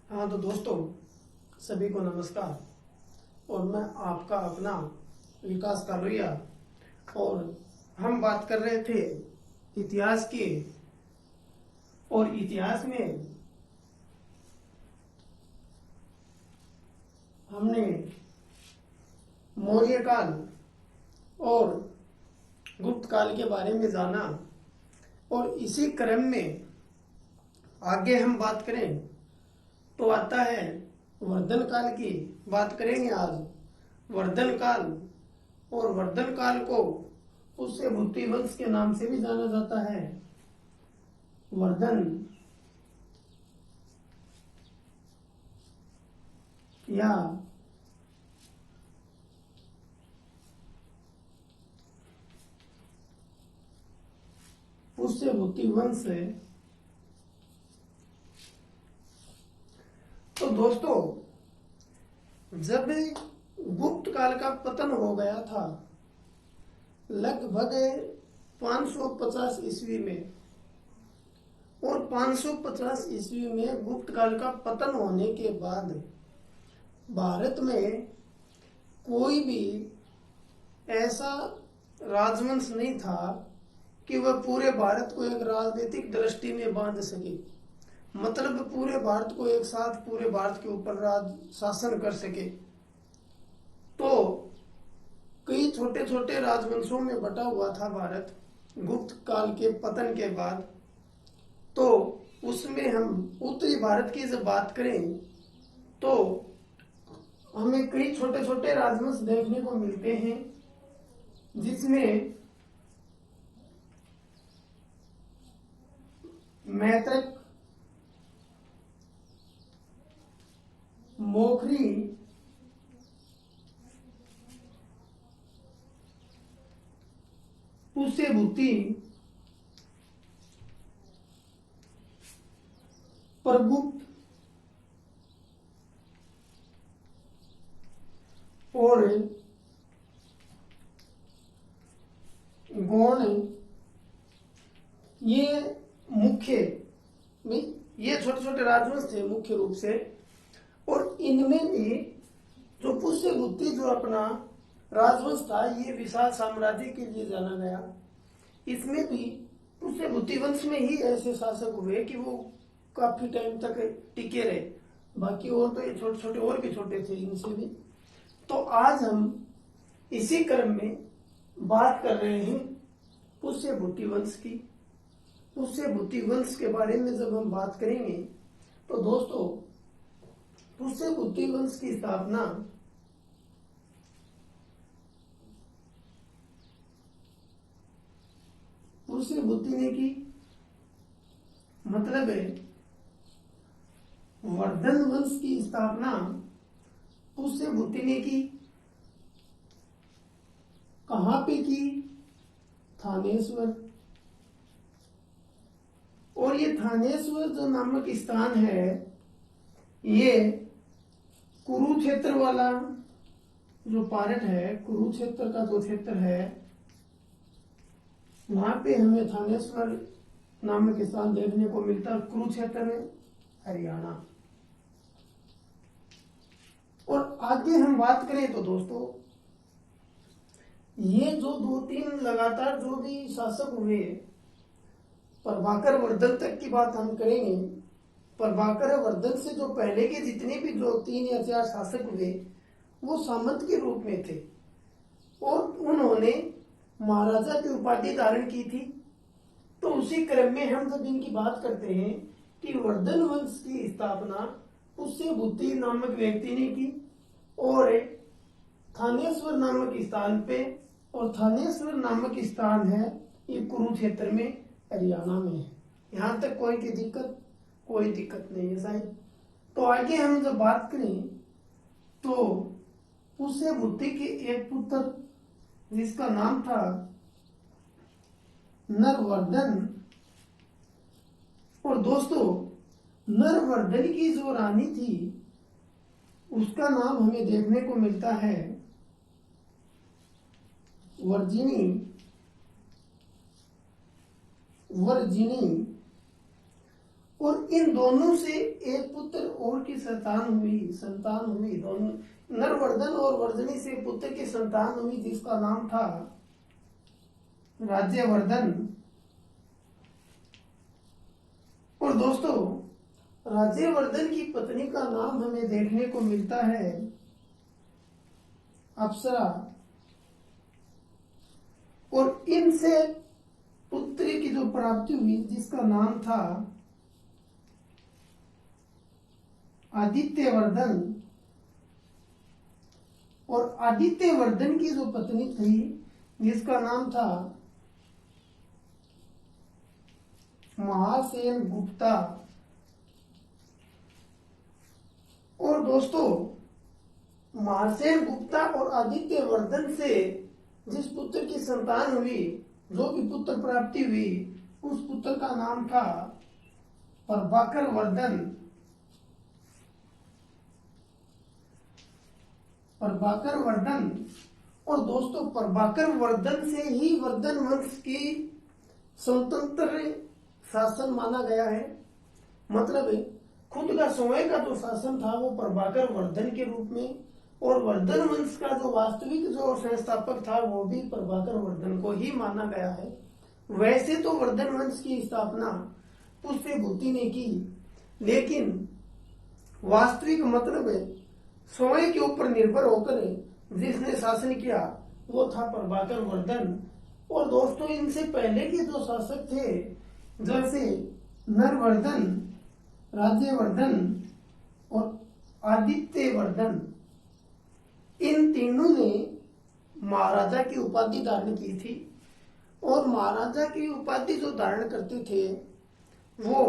हाँ तो दोस्तों, सभी को नमस्कार। और मैं आपका अपना विकास कालोरिया। और हम बात कर रहे थे इतिहास की। और इतिहास में हमने मौर्य काल और गुप्त काल के बारे में जाना। और इसी क्रम में आगे हम बात करें तो आता है वर्धन काल की। बात करेंगे आज वर्धन काल। और वर्धन काल को उससे भूति वंश के नाम से भी जाना जाता है। वर्धन या पुष्य भूति वंश है। तो दोस्तों, जब गुप्त काल का पतन हो गया था लगभग 550 ईस्वी में, और 550 ईस्वी में गुप्त काल का पतन होने के बाद भारत में कोई भी ऐसा राजवंश नहीं था कि वह पूरे भारत को एक राजनीतिक दृष्टि में बांध सके। मतलब पूरे भारत को एक साथ पूरे भारत के ऊपर राज शासन कर सके। तो कई छोटे छोटे राजवंशों में बटा हुआ था भारत गुप्त काल के पतन के बाद। तो उसमें हम उत्तरी भारत की जब बात करें तो हमें कई छोटे छोटे राजवंश देखने को मिलते हैं, जिसमें मैत्रक, मोखरी, पुष्यभूति, प्रगुप्त और गौण, ये मुख्य ये छोटे छोटे राजवंश थे मुख्य रूप से। और इनमें भी जो पुष्यभूति जो अपना राजवंश था, ये विशाल साम्राज्य के लिए जाना गया। इसमें भी पुष्यभूति वंश में ही ऐसे शासक हुए कि वो काफी टाइम तक टिके रहे। बाकी और तो ये छोटे छोटे और भी छोटे थे इनसे भी। तो आज हम इसी क्रम में बात कर रहे हैं पुष्यभूति वंश की। पुष्यभूति वंश के बारे में जब हम बात करेंगे तो दोस्तों, पुष्यभूति वंश की स्थापना पुष्यभूति ने की। मतलब है वर्धन वंश की स्थापना पुष्यभूति ने की। कहां पे की? थानेश्वर। और ये थानेश्वर जो नामक स्थान है, ये कुरुक्षेत्र वाला जो पार्ट है, कुरुक्षेत्र का जो क्षेत्र है, वहां पे हमें थानेश्वर नामक स्थान देखने को मिलता है। कुरुक्षेत्र में, हरियाणा। और आगे हम बात करें तो दोस्तों, ये जो दो तीन लगातार जो भी शासक हुए, प्रभाकर वर्धन तक की बात हम करेंगे। प्रभाकर वर्धन से जो पहले के जितने भी जो 3 या 4 शासक हुए, वो सामंत के रूप में थे और उन्होंने महाराजा की उपाधि धारण की थी। तो उसी क्रम में हम जब इनकी बात करते हैं कि वर्धन वंश की स्थापना पुष्यभूति नामक व्यक्ति ने की, और थानेश्वर नामक स्थान पे, और थानेश्वर नामक स्थान है ये कुरुक्षेत्र में, हरियाणा में है। यहां तक कोई दिक्कत नहीं है साहिब। तो आगे हम जब बात करें तो पुष्यभूति के एक पुत्र जिसका नाम था नरवर्धन। और दोस्तों, नरवर्धन की जो रानी थी उसका नाम हमें देखने को मिलता है वर्जिनी। और इन दोनों से एक पुत्र और की संतान हुई। दोनों नरवर्धन और वर्धनी से पुत्र की संतान हुई जिसका नाम था राज्यवर्धन। और दोस्तों, राज्यवर्धन की पत्नी का नाम हमें देखने को मिलता है अप्सरा। और इनसे पुत्र की जो प्राप्ति हुई जिसका नाम था आदित्यवर्धन। और आदित्यवर्धन की जो पत्नी थी जिसका नाम था महासेन गुप्ता। और दोस्तों, महासेन गुप्ता और आदित्यवर्धन से जिस पुत्र की संतान हुई, जो भी पुत्र प्राप्ति हुई, उस पुत्र का नाम था प्रभाकर वर्धन। प्रभाकर वर्धन। और दोस्तों, प्रभाकर वर्धन से ही वर्धन वंश की स्वतंत्र शासन माना गया है। मतलब खुद का स्वयं का जो शासन था वो प्रभाकर वर्धन के रूप में, और वर्धन वंश का जो वास्तविक जो संस्थापक था वो भी प्रभाकर वर्धन को ही माना गया है। वैसे तो वर्धन वंश की स्थापना पुष्यभूति ने की, लेकिन वास्तविक मतलब स्वयं के ऊपर निर्भर होकर जिसने शासन किया वो था प्रभाकर वर्धन। और दोस्तों, इनसे पहले के जो शासक थे जैसे नरवर्धन, राज्यवर्धन और आदित्यवर्धन, इन तीनों ने महाराजा की उपाधि धारण की थी। और महाराजा की उपाधि जो धारण करते थे वो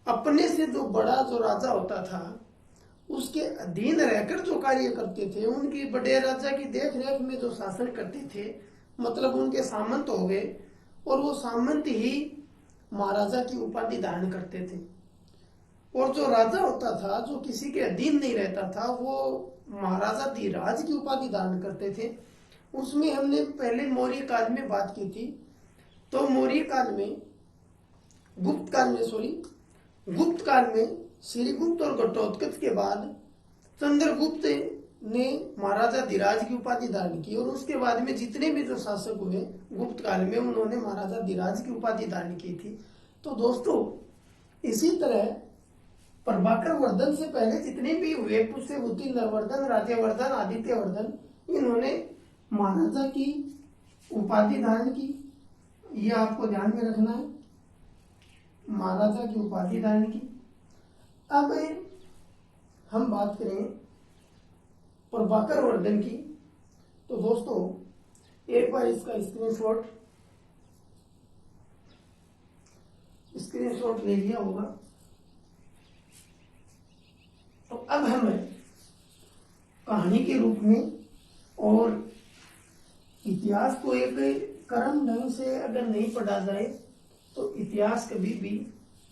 अपने से जो बड़ा जो राजा होता था उसके अधीन रहकर जो कार्य करते थे, उनकी बड़े राजा की देख रेख में जो शासन करते थे, मतलब उनके सामंत हो गए। और वो सामंत ही महाराजा की उपाधि धारण करते थे। और जो राजा होता था, जो किसी के अधीन नहीं रहता था, वो महाराजा धीराज की उपाधि धारण करते थे। उसमें हमने पहले मौर्य काल में बात की थी। तो मौर्य काल में गुप्त काल में श्रीगुप्त और घटोत्कच के बाद चंद्रगुप्त ने महाराजा धीराज की उपाधि धारण की। और उसके बाद में जितने भी जो शासक हुए गुप्त काल में, उन्होंने महाराजा धीराज की उपाधि धारण की थी। तो दोस्तों, इसी तरह प्रभाकर वर्धन से पहले जितने भी हुए पुष्यभूति, नरवर्धन, राज्यवर्धन, आदित्यवर्धन, इन्होंने महाराजा की उपाधि धारण की। ये आपको ध्यान में रखना है, महाराजा की उपाधि धारण की। अब हम बात करें प्रभाकर वर्धन की। तो दोस्तों, एक बार इसका स्क्रीनशॉट ले लिया होगा। तो अब हम कहानी के रूप में और इतिहास को एक क्रम ढंग से अगर नहीं पढ़ा जाए तो इतिहास कभी भी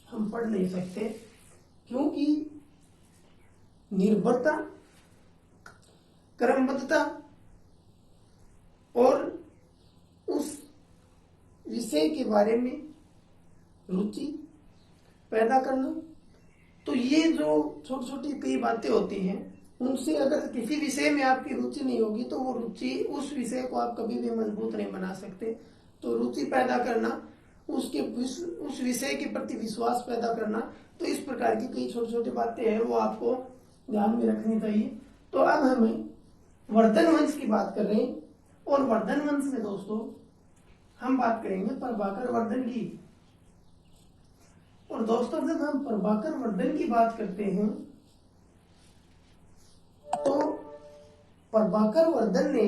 हम पढ़ नहीं सकते, क्योंकि निर्भरता, क्रमबद्धता और उस विषय के बारे में रुचि पैदा करना, तो ये जो छोटी छोटी कई बातें होती हैं, उनसे अगर किसी विषय में आपकी रुचि नहीं होगी तो वो रुचि, उस विषय को आप कभी भी मजबूत नहीं बना सकते। तो रुचि पैदा करना, उस विषय के प्रति विश्वास पैदा करना, तो इस प्रकार की कई छोटी छोटी बातें हैं, वो आपको ध्यान में रखनी चाहिए। तो अब हमें वर्धन वंश की बात कर रहे हैं, और वर्धन वंश में दोस्तों हम बात करेंगे प्रभाकर वर्धन की। और दोस्तों, जब हम प्रभाकर वर्धन की बात करते हैं तो प्रभाकर वर्धन ने,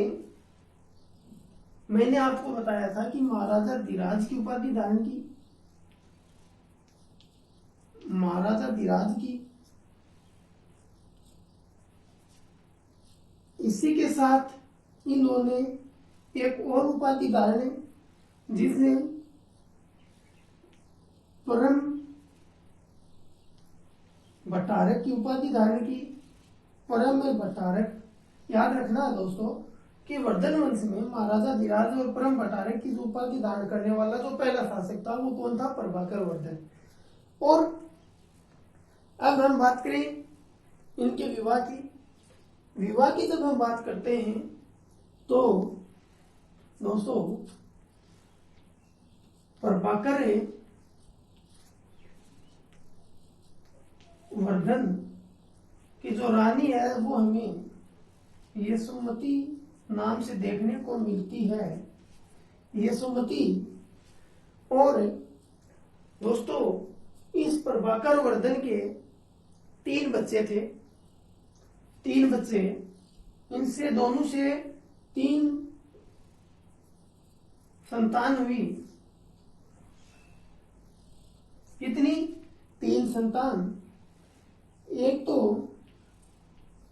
मैंने आपको बताया था कि महाराजा धीराज की उपाधि धारण की, महाराजा धीराज की। इसी के साथ इन्होंने एक और उपाधि धारण जिसने परम भट्टारक की उपाधि धारण की। परम भट्टारक, याद रखना दोस्तों कि वर्धन वंश में महाराजा धीराज और परम भट्टारक की उपाधि धारण करने वाला जो पहला शासक था वो कौन था? प्रभाकर वर्धन। और अब हम बात करें इनके विवाह की। विवाह की जब हम बात करते हैं तो दोस्तों प्रभाकर वर्धन की जो रानी है वो हमें यशोमती नाम से देखने को मिलती है, यशोमती। और दोस्तों इस प्रभाकर वर्धन के 3 बच्चे थे, 3 बच्चे, इनसे दोनों से 3 संतान हुई। कितनी? 3 संतान। एक तो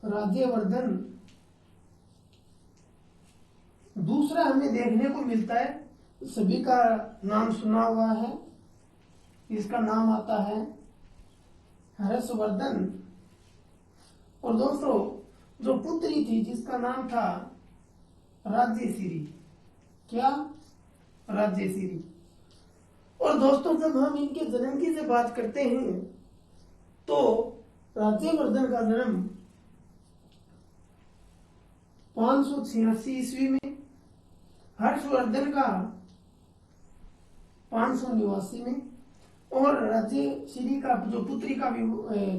राज्यवर्धन, दूसरा हमें देखने को मिलता है, सभी का नाम सुना हुआ है, इसका नाम आता है हर्षवर्धन। और दोस्तों जो पुत्री थी जिसका नाम था राज्यश्री। क्या? राज्यश्री। और दोस्तों जब हम इनके जन्म की से बात करते हैं तो राज्यवर्धन का जन्म 586 ईस्वी में, हर्षवर्धन का 589 में, और राज्यश्री का जो पुत्री का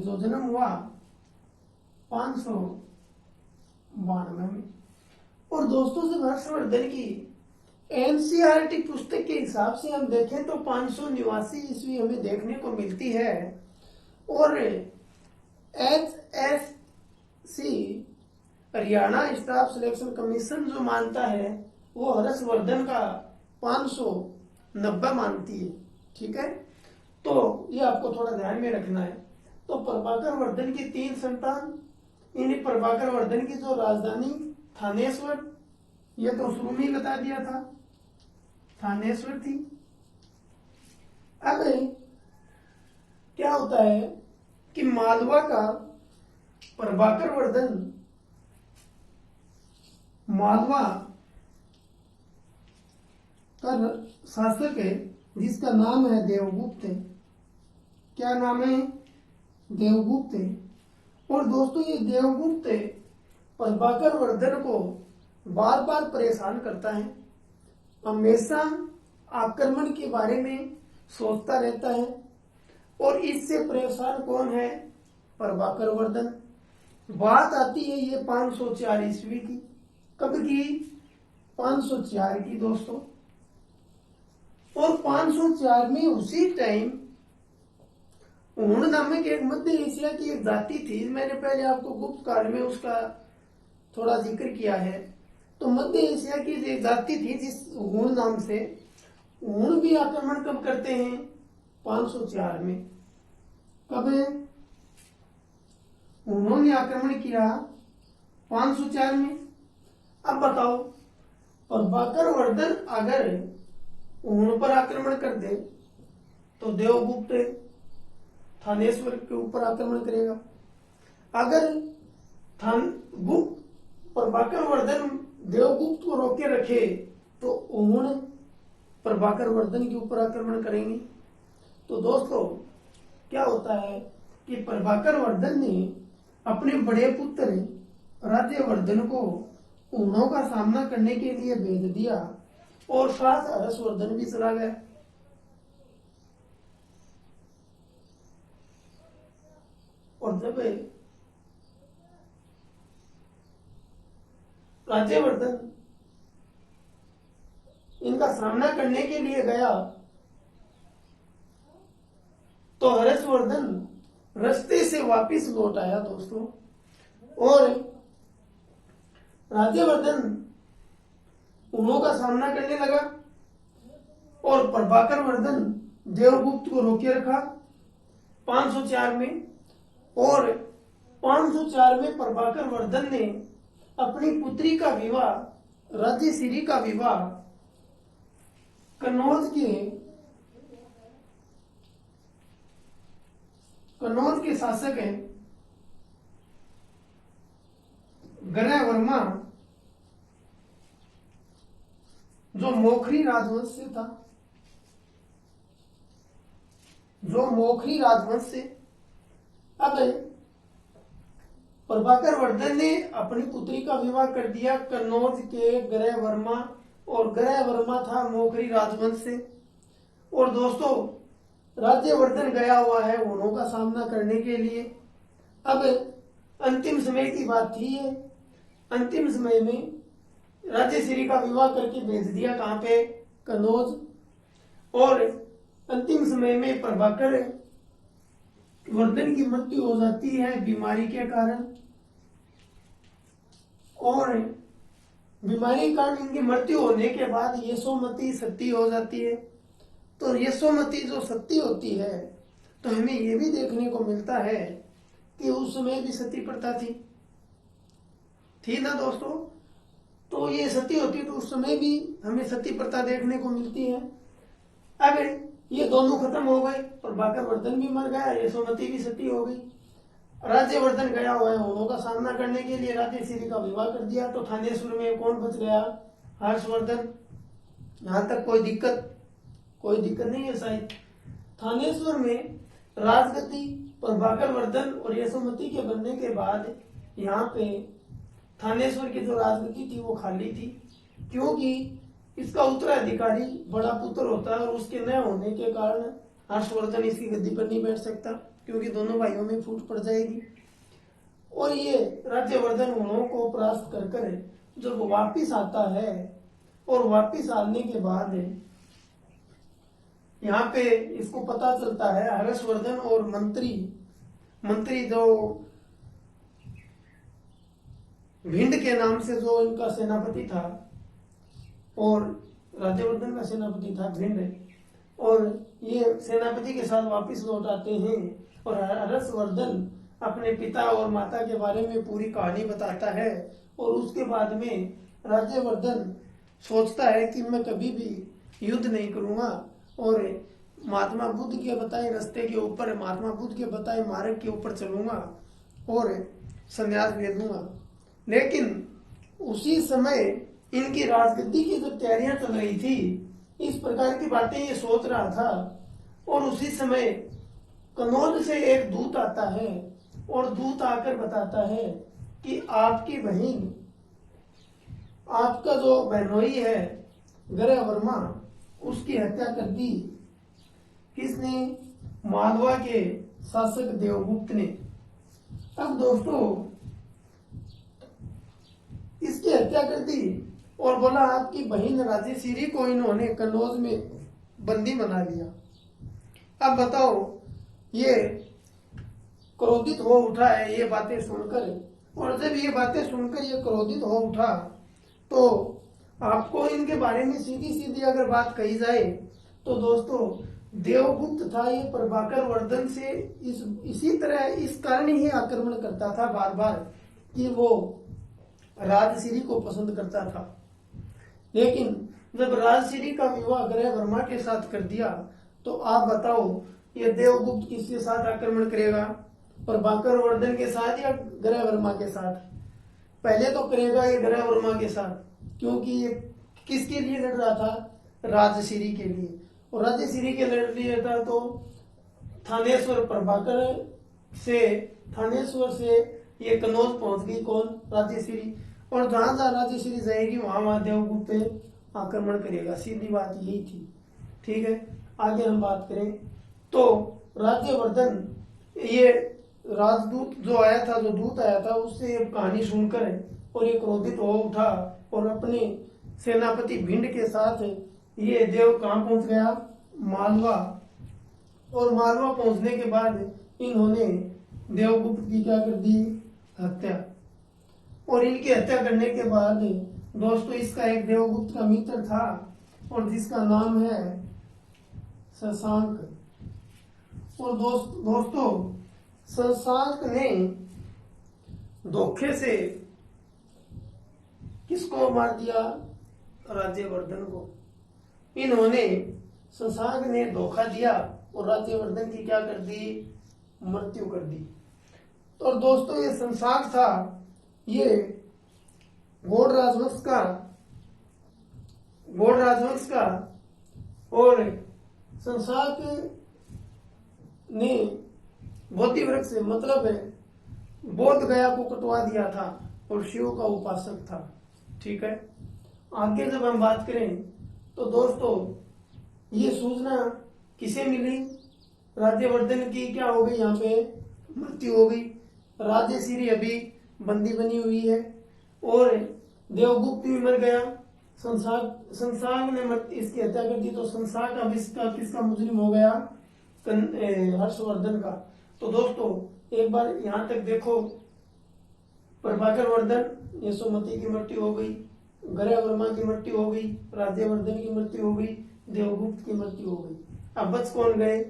जो जन्म हुआ 592 में। और दोस्तों जब हर्षवर्धन की एनसीईआरटी पुस्तक के हिसाब से हम देखें तो 589 ईस्वी हमें देखने को मिलती है, और HSC Haryana staff selection commission जो मानता है वो हर्षवर्धन का 590 मानती है। ठीक है, तो ये आपको थोड़ा ध्यान में रखना है। तो प्रभाकर वर्धन की 3 संतान, इन्हीं प्रभाकर वर्धन की जो राजधानी थानेश्वर, ये तो शुरू में ही बता दिया था, थानेश्वर थी। अब क्या होता है कि मालवा का प्रभाकर वर्धन मालवा का शासक है जिसका नाम है देवगुप्त। क्या नाम है? देवगुप्त। और दोस्तों ये देवगुप्त प्रभाकर वर्धन को बार बार परेशान करता है, हमेशा आक्रमण के बारे में सोचता रहता है। और इससे परेशान कौन है? प्रभाकर वर्धन। बात आती है ये 504 ईस्वी की। कब की? 504 की दोस्तों। और 504 में उसी टाइम ऊण नामक एक मध्य एशिया की एक जाति थी, मैंने पहले आपको गुप्त काल में उसका थोड़ा जिक्र किया है। तो मध्य एशिया की एक जाति थी जिस ऊण नाम से, ऊण भी आक्रमण कब करते हैं? 504 में। कब है? उन्होंने आक्रमण किया 504 में। अब बताओ प्रभाकर वर्धन अगर ऊण पर आक्रमण कर दे तो देवगुप्त थानेश्वर के ऊपर आक्रमण करेगा। अगर प्रभाकर वर्धन देवगुप्त को रोके रखे तो ऊण प्रभाकर वर्धन के ऊपर आक्रमण करेंगे। तो दोस्तों क्या होता है कि प्रभाकर वर्धन ने अपने बड़े पुत्र राज्यवर्धन को ऊणों का सामना करने के लिए भेज दिया और साथ हर्षवर्धन भी चला गया। और जब राज्यवर्धन इनका सामना करने के लिए गया तो हर्षवर्धन रास्ते से वापस लौट आया दोस्तों। और राज्यवर्धन ऊणों का सामना करने लगा और प्रभाकर वर्धन देवगुप्त को रोके रखा 504 में। और 504 में प्रभाकर वर्धन ने अपनी पुत्री का विवाह, राज्यश्री का विवाह कन्नौज के शासक हैं गणय वर्मा, जो मोखरी राजवंश से था, जो मोखरी राजवंश से। अब प्रभाकर वर्धन ने अपनी पुत्री का विवाह कर दिया कन्नौज के ग्रह वर्मा, और ग्रह वर्मा था मोखरी राजवंश से। और दोस्तों राज्यवर्धन गया हुआ है उन्हों का सामना करने के लिए। अब अंतिम समय की बात थी ये। अंतिम समय में राजेश्री का विवाह करके भेज दिया कहाँ पे, कन्नौज। और अंतिम समय में प्रभाकर वर्धन की मृत्यु हो जाती है बीमारी के कारण। और बीमारी के कारण इनकी मृत्यु होने के बाद यशोमती सती हो जाती है। तो यशोमती जो सती होती है, तो हमें ये भी देखने को मिलता है कि उस समय भी सती प्रथा थी ना दोस्तों। तो ये सती होती तो उस समय भी हमें सती प्रथा देखने को मिलती है। अब ये दोनों खत्म हो गए, प्रभाकर वर्धन भी मर गया, यशोमती भी सती हो गई। राज्यवर्धन गया हुआ है उन्हों का सामना करने के लिए राजेश्री का विवाह कर दिया। तो थानेश्वर में कौन बच गया, हर्षवर्धन। यहां तक कोई दिक्कत नहीं है शायद। थानेश्वर में राजगद्दी प्रभाकर वर्धन और यशोमती के बनने के बाद यहाँ पे थानेश्वर की जो राजगद्दी थी वो खाली थी, क्योंकि इसका उत्तराधिकारी बड़ा पुत्र होता है और उसके न होने के कारण हर्षवर्धन इसकी गद्दी पर नहीं बैठ सकता, क्योंकि दोनों भाइयों में फूट पड़ जाएगी। और ये राज्यवर्धन उन्हों को परास्त कर जब वापिस आता है, और वापिस आने के बाद यहाँ पे इसको पता चलता है, हर्षवर्धन और मंत्री जो भिंड के नाम से जो इनका सेनापति था, और राज्यवर्धन का सेनापति था भिंड, और ये सेनापति के साथ वापस लौट आते हैं। और हर्षवर्धन अपने पिता और माता के बारे में पूरी कहानी बताता है। और उसके बाद में राज्यवर्धन सोचता है कि मैं कभी भी युद्ध नहीं करूंगा, और महात्मा बुद्ध के बताए रास्ते के ऊपर, महात्मा बुद्ध के बताए मार्ग के ऊपर चलूंगा और संन्यास ले लूंगा। लेकिन उसी समय इनकी राजगद्दी की जो तैयारियां चल रही थी, इस प्रकार की बातें ये सोच रहा था। और उसी समय कन्नौज से एक दूत आता है, और दूत आकर बताता है कि आपकी बहन, आपका जो बहनोई है ग्रह वर्मा, उसकी हत्या कर दी। किसने? मालवा के शासक देवगुप्त ने। अब दोस्तों इसकी हत्या कर दी, और बोला आपकी बहन राजेश्री को इन्होंने कन्नौज में बंदी बना लिया। अब बताओ, ये क्रोधित हो उठा है ये बातें सुनकर। और जब ये बातें सुनकर ये क्रोधित हो उठा, तो आपको इनके बारे में सीधी सीधी अगर बात कही जाए तो दोस्तों देवगुप्त था ये प्रभाकर वर्धन से इसी तरह इस कारण ही आक्रमण करता था बार बार कि वो राजश्री को पसंद करता था। लेकिन जब राजश्री का विवाह ग्रह वर्मा के साथ कर दिया, तो आप बताओ ये देवगुप्त किसके साथ आक्रमण करेगा, प्रभाकर वर्धन के साथ या ग्रह वर्मा के साथ? पहले तो करेगा ये ग्रह वर्मा के साथ, क्योंकि ये किसके लिए लड़ रहा था? राजश्री के लिए। और राजश्री के लड़ रहा था तो थानेश्वर थानेश्वर से ये कन्नौज पहुंच गई कौन? राजश्री। और जहां जहां राजश्री जाएगी वहां वहां देवगुप्त आक्रमण करेगा। सीधी बात यही थी। ठीक है, आगे हम बात करें तो राज्यवर्धन ये राजदूत जो आया था, जो दूत आया था, उससे कहानी सुनकर और ये क्रोधित हो उठा और अपने सेनापति भिंड के साथ ये देव कहाँ पहुंच गया? मालवा। और मालवा पहुंचने के बाद इन्होंने देवगुप्त की क्या कर दी? हत्या। और इनकी हत्या करने के बाद दोस्तों इसका एक देवगुप्त का मित्र था, और जिसका नाम है शशांक। और दोस्तों शशांक ने धोखे से किसको मार दिया? राज्यवर्धन को। इन्होंने शशांक ने धोखा दिया और राज्यवर्धन की क्या कर दी? मृत्यु कर दी। और दोस्तों ये शशांक था, ये गौड़ राजवंश का और शशांक ने बोधि वृक्ष से मतलब है बोध गया को कटवा दिया था और शिव का उपासक था। ठीक है, आगे जब हम बात करें तो दोस्तों ये सूचना किसे मिली? राज्यवर्धन की क्या हो गई, यहाँ पे मृत्यु हो गई। राजश्री अभी बंदी बनी हुई है और देवगुप्त भी मर गया। संसार ने इसकी हत्या कर दी, तो संसार का किसका मुजरिम हो गया? हर्षवर्धन का। तो दोस्तों एक बार यहाँ तक देखो, प्रभाकर वर्धन यशोमती की मृत्यु हो गई, गर्या वर्मा की मृत्यु हो गई, राज्यवर्धन की मृत्यु हो गई, देवगुप्त की मृत्यु हो गई। अब बच कौन गए?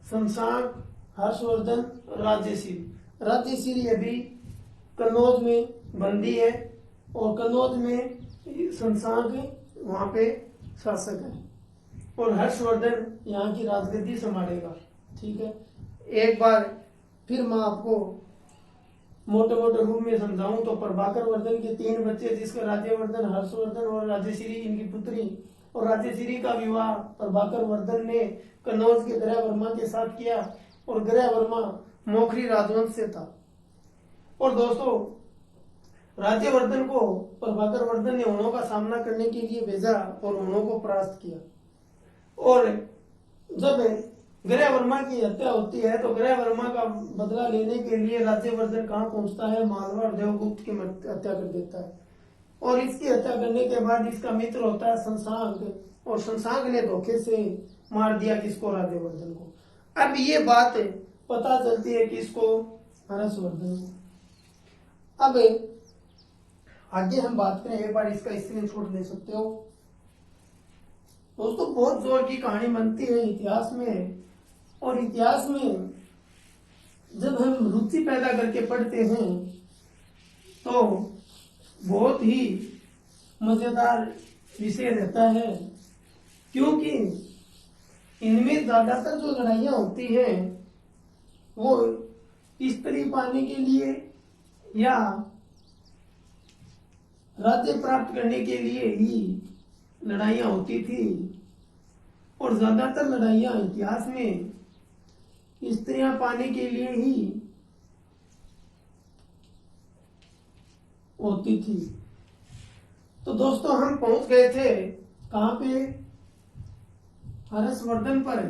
संसार, हर्षवर्धन, राज्यश्री अभी कन्नौज में बंदी है और कन्नौज में संसार वहां पे शासक है और हर्षवर्धन यहाँ की राजगद्दी संभालेगा। ठीक है, एक बार फिर मैं आपको मोटे मोटे रूप में समझाऊं तो प्रभाकर वर्धन के 3 बच्चे, जिसका राज्यवर्धन, हर्षवर्धन और राजश्री इनकी पुत्री, और राजश्री का विवाह प्रभाकर वर्धन ने कन्नौज के गर्या वर्मा के साथ किया और गर्या वर्मा मोखरी राजवंश से था। और दोस्तों राज्यवर्धन को प्रभाकर वर्धन ने हुणों का सामना करने के लिए भेजा और हुणों को परास्त किया। और जब गर्या वर्मा की हत्या होती है तो गर्या वर्मा का बदला लेने के लिए राज्यवर्धन कहाँ पहुंचता है? मालवा और देवगुप्त की हत्या कर देता है। और इसकी हत्या करने के बाद इसका मित्र होता है संसांग, और संसांग ने धोखे से मार दिया किसको? राज्यवर्धन को। अब ये बात पता चलती है किसको? हर्षवर्धन को। अब आगे हम बात करें, एक बार इसका स्क्रीनशॉट ले सकते हो दोस्तों। बहुत जोर की कहानी बनती है इतिहास में, और इतिहास में जब हम रुचि पैदा करके पढ़ते हैं तो बहुत ही मजेदार विषय रहता है, क्योंकि इनमें ज्यादातर जो लड़ाइयां होती हैं वो स्त्री पाने के लिए या राज्य प्राप्त करने के लिए ही लड़ाइयां होती थी। और ज्यादातर लड़ाइयां इतिहास में स्त्रियां पाने के लिए ही होती थी। तो दोस्तों हम पहुंच गए थे कहां पे? हर्षवर्धन पर,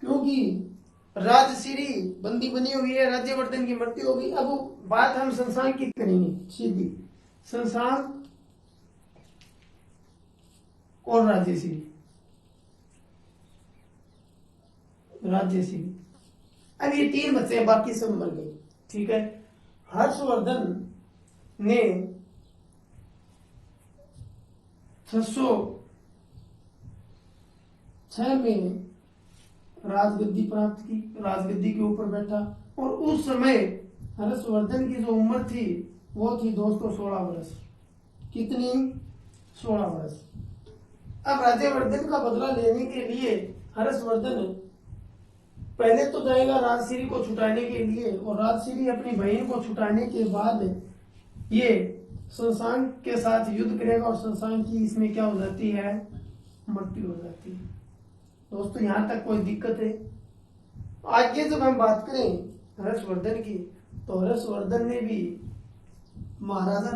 क्योंकि राजश्री बंदी बनी हुई है, राज्यवर्धन की मृत्यु हो गई। अब बात हम संसांग की करेंगे सीधी, संसांग और राज्यश्री। अब ये 3 बच्चे, बाकी सब मर गए। ठीक है, हर्षवर्धन ने 606 में राजगद्दी प्राप्त की, राजगद्दी के ऊपर बैठा। और उस समय हर्षवर्धन की जो उम्र थी वो थी दोस्तों 16 वर्ष। कितनी? 16 वर्ष। अब राज्यवर्धन का बदला लेने के लिए हर्षवर्धन पहले तो जाएगा राजश्री को छुटाने के लिए, और राजश्री अपनी बहन को छुटाने के बाद ये संसांग के साथ युद्ध करेगा और संसांग की इसमें क्या हो जाती है? मृत्यु हो जाती है। दोस्तों यहां तक कोई दिक्कत है? आगे जब हम बात करें हर्षवर्धन की, तो हर्षवर्धन ने भी महाराजा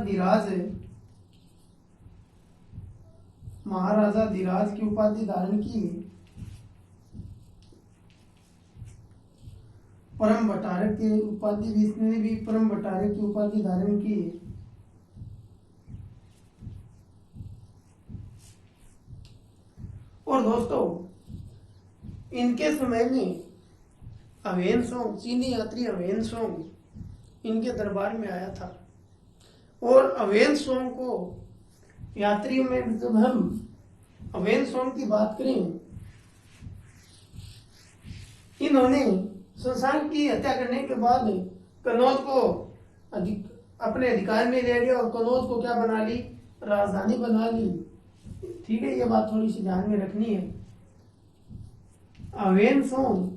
धीराज की उपाधि धारण की, परम भट्टारक की उपाधि भी, इसने भी परम भट्टारक की उपाधि धारण की। और दोस्तों इनके समय में अवेनसोंग, चीनी यात्री अवेनसोंग इनके दरबार में आया था। और अवेनसोंग को यात्रियों में, जब हम अवेनसोंग की बात करें, इन्होंने संसांग की हत्या करने के बाद कन्नौज को अपने अधिकार में ले लिया और कन्नौज को क्या बना ली? राजधानी बना ली। ठीक है, ये बात थोड़ी सी ध्यान में रखनी है। अवेनसोंग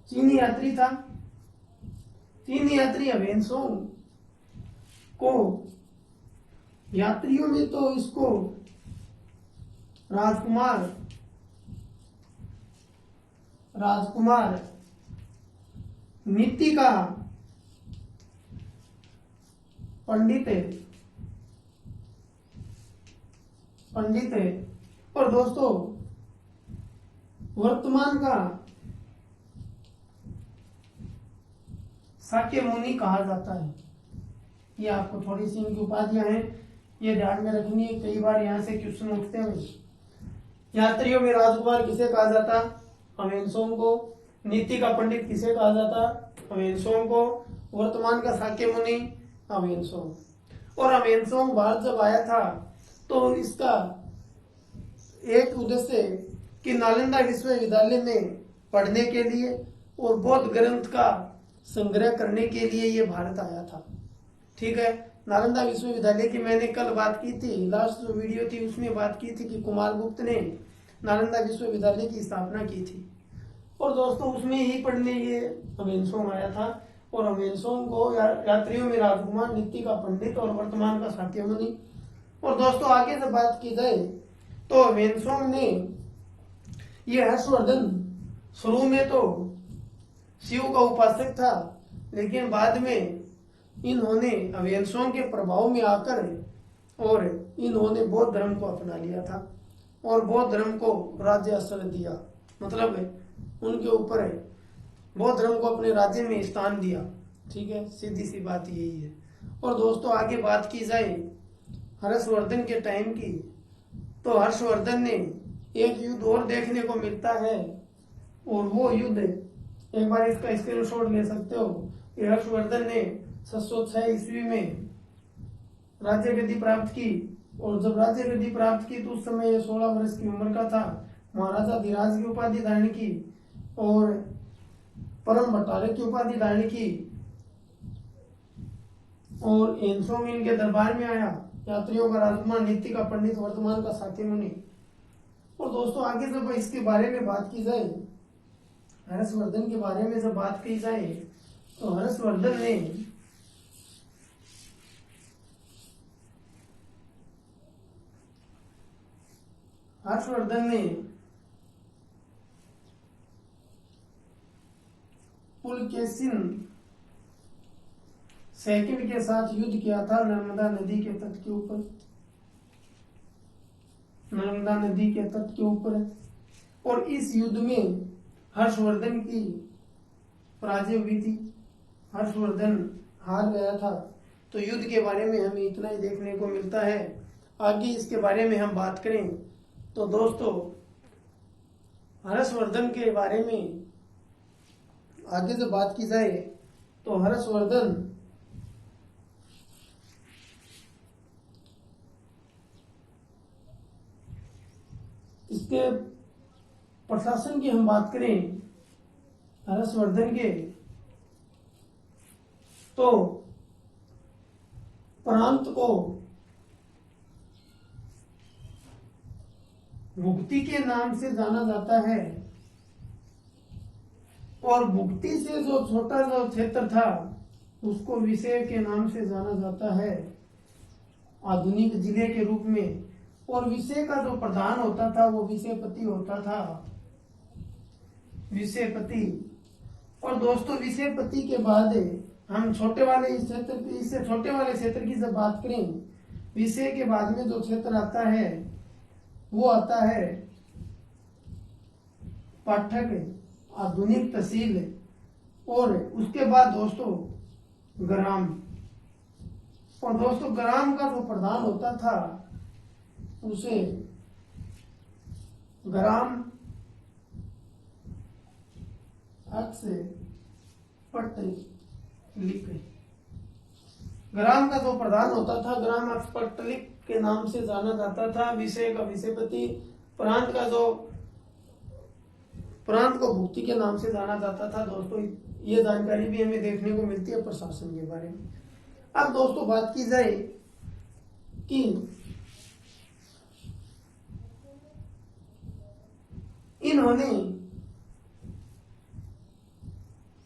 चीनी यात्री था। चीनी यात्री अवेनसोंग को यात्रियों में तो इसको राजकुमार राजकुमार नीति का पंडित है। और दोस्तों वर्तमान का शाक्य मुनि कहा जाता है। ये आपको थोड़ी सी इनकी उपाधियां हैं, ये ध्यान में रखनी है, कई बार यहाँ से क्वेश्चन उठते हैं। यात्रियों में राजकुमार किसे कहा जाता? ह्वेनसोंग को। नीति का पंडित किसे कहा जाता? ह्वेनसोंग को। वर्तमान का शाक्य मुनि ह्वेनसोंग। और ह्वेनसोंग भारत जब आया था तो इसका एक उद्देश्य कि नालंदा विश्वविद्यालय में पढ़ने के लिए और बौद्ध ग्रंथ का संग्रह करने के लिए ये भारत आया था। ठीक है, नालंदा विश्वविद्यालय की मैंने कल बात की थी, लास्ट जो वीडियो थी उसमें बात की थी कि कुमारगुप्त ने नालंदा विश्वविद्यालय की स्थापना की थी। और दोस्तों उसमें ही पढ़ने ये ह्वेनसोंग आया था। और ह्वेनसोंग को यात्रियों में राजकुमार, नीति का पंडित और वर्तमान का शाक्य मुनि। और दोस्तों आगे से बात की जाए तो ह्वेनसोंग ने ये हर्षवर्धन शुरू में तो शिव का उपासक था, लेकिन बाद में इन्होंने ह्वेनसोंग के प्रभाव में आकर और इन्होंने बौद्ध धर्म को अपना लिया था और बौद्ध धर्म को राज्य आश्रय दिया, मतलब उनके ऊपर बौद्ध धर्म को अपने राज्य में स्थान दिया। ठीक है, सीधी सी बात यही है। और दोस्तों आगे बात की जाए हर्षवर्धन के टाइम की, तो हर्षवर्धन ने एक युद्ध और देखने को मिलता है, और वो युद्ध एक बार इसका स्क्रीनशॉट ले सकते हो। हर्षवर्धन ने 706 ईस्वी में राज्य गद्दी प्राप्त की, और जब राज्य गद्दी प्राप्त की तो उस समय ये 16 वर्ष की उम्र का था। महाराजा धीराज की उपाधि धारण की और परम भट्टारक की उपाधि धारण की, और ह्वेनसोंग इनके दरबार में आया। यात्रियों का राजकुमार, नीति का पंडित, वर्तमान का शाक्य मुनि। और दोस्तों आगे जब इसके बारे में बात की जाए, हर्षवर्धन के बारे में जब बात की जाए तो हर्षवर्धन ने पुलकेशिन सेकंड के साथ युद्ध किया था नर्मदा नदी के तट के ऊपर। नर्मदा नदी के तट के ऊपर। और इस युद्ध में हर्षवर्धन की पराजय हुई थी, हर्षवर्धन हार गया था। तो युद्ध के बारे में हमें इतना ही देखने को मिलता है। आगे इसके बारे में हम बात करें तो दोस्तों हर्षवर्धन के बारे में आगे से बात की जाए तो हर्षवर्धन इसके प्रशासन की हम बात करें हर्षवर्धन के, तो प्रांत को भुक्ति के नाम से जाना जाता है, और भुक्ति से जो छोटा जो क्षेत्र था उसको विषय के नाम से जाना जाता है आधुनिक जिले के रूप में। और विषय का जो प्रधान होता था वो विषयपति होता था, विषयपति। और दोस्तों विषयपति के बाद हम छोटे वाले इस क्षेत्र, इससे छोटे वाले क्षेत्र की जब बात करें, विषय के बाद में जो क्षेत्र आता है वो आता है पाठक, आधुनिक तहसील, और उसके बाद दोस्तों ग्राम। और दोस्तों ग्राम का जो प्रधान होता था उसे ग्राम अक्ष पट्टलिक, ग्राम का जो प्रधान होता था ग्राम अक्ष पट्टलिक के नाम से जाना जाता था। विषय का विषयपति, प्रांत को भुक्ति के नाम से जाना जाता था। दोस्तों ये जानकारी भी हमें देखने को मिलती है प्रशासन के बारे में। अब दोस्तों बात की जाए कि इन्होंने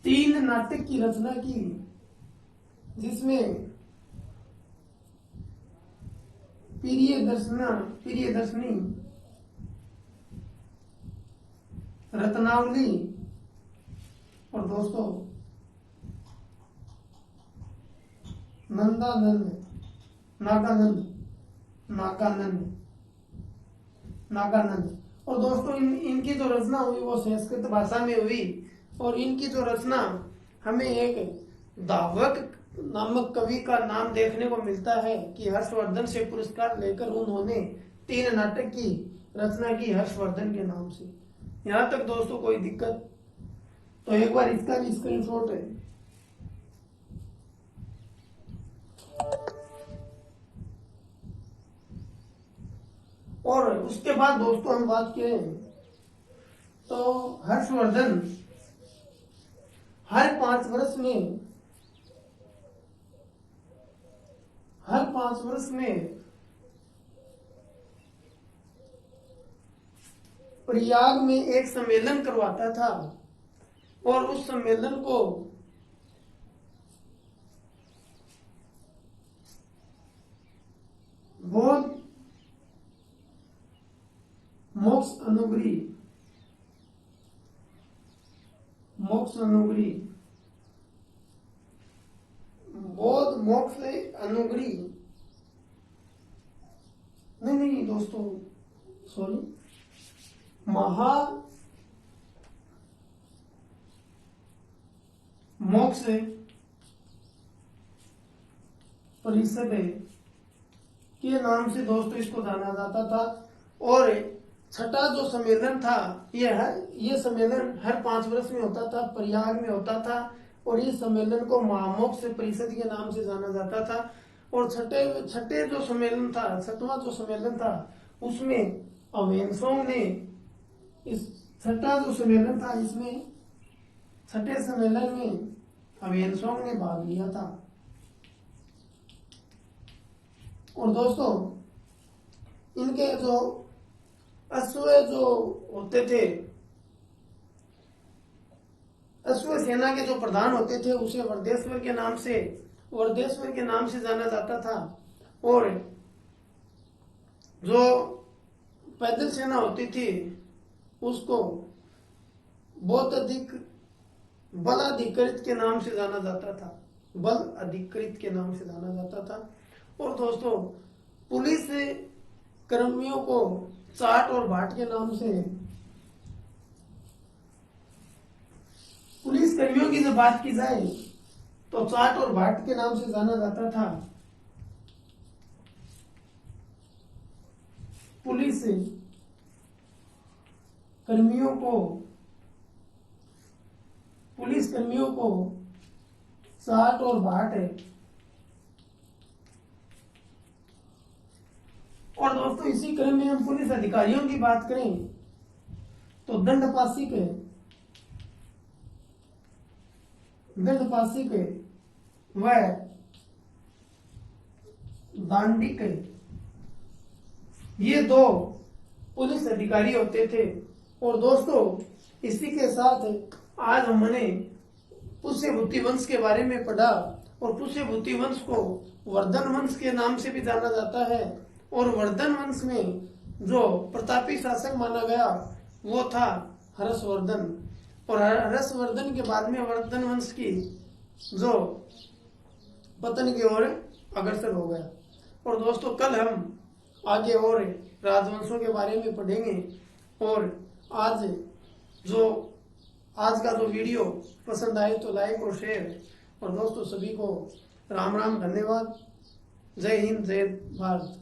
3 नाटक की रचना की, जिसमें प्रियदर्शनी, रत्नावली और दोस्तों नंदानंद, नागानंद, नागानंद, नागानंद। और दोस्तों इनकी जो रचना हुई वो संस्कृत भाषा में हुई, और इनकी जो रचना हमें एक धावक नामक कवि का नाम देखने को मिलता है कि हर्षवर्धन से पुरस्कार लेकर उन्होंने 3 नाटक की रचना की हर्षवर्धन के नाम से। यहाँ तक दोस्तों कोई दिक्कत? तो एक बार इसका भी स्क्रीनशॉट है। और उसके बाद दोस्तों हम बात करें तो हर्षवर्धन हर 5 वर्ष में प्रयाग में एक सम्मेलन करवाता था, और उस सम्मेलन को बौद्ध मोक्ष अनुग्रही बौद्ध मोक्ष अनुग्रही नहीं दोस्तों सॉरी, महा मोक्ष परिषद के नाम से दोस्तों इसको जाना जाता था। और छठा जो सम्मेलन था ये सम्मेलन हर 5 वर्ष में होता था, प्रयाग में होता था, और इस सम्मेलन को महामोक्ष परिषद के नाम से जाना जाता था। और छठे जो सम्मेलन था, 6वां जो सम्मेलन था, उसमें अवेनसोंग ने इस छठा जो सम्मेलन था इसमें छठे सम्मेलन में अवेनसोंग ने भाग लिया था। और दोस्तों इनके जो अश्व जो होते थे, अश्व सेना के जो प्रधान होते थे उसे वर्देश्वर के नाम से जाना जाता था। और जो पैदल सेना होती थी उसको बल अधिकृत के नाम से जाना जाता था। और दोस्तों पुलिस कर्मियों को चाट और भाट के नाम से, पुलिस कर्मियों की जब बात की जाए तो चाट और भाट के नाम से जाना जाता था। पुलिस कर्मियों को चाट और भाट है। और दोस्तों इसी क्रम में हम पुलिस अधिकारियों की बात करें तो दंडपासिक व दांडिक ये 2 पुलिस अधिकारी होते थे। और दोस्तों इसी के साथ आज हमने पुष्यभूति वंश के बारे में पढ़ा, और पुष्यभूति वंश को वर्धन वंश के नाम से भी जाना जाता है। और वर्धन वंश में जो प्रतापी शासक माना गया वो था हर्षवर्धन, और हर्षवर्धन के बाद में वर्धन वंश की जो पतन की ओर अग्रसर हो गया। और दोस्तों कल हम आगे और राजवंशों के बारे में पढ़ेंगे। और आज का जो वीडियो पसंद आए तो लाइक और शेयर, और दोस्तों सभी को राम राम, धन्यवाद, जय हिंद, जय भारत।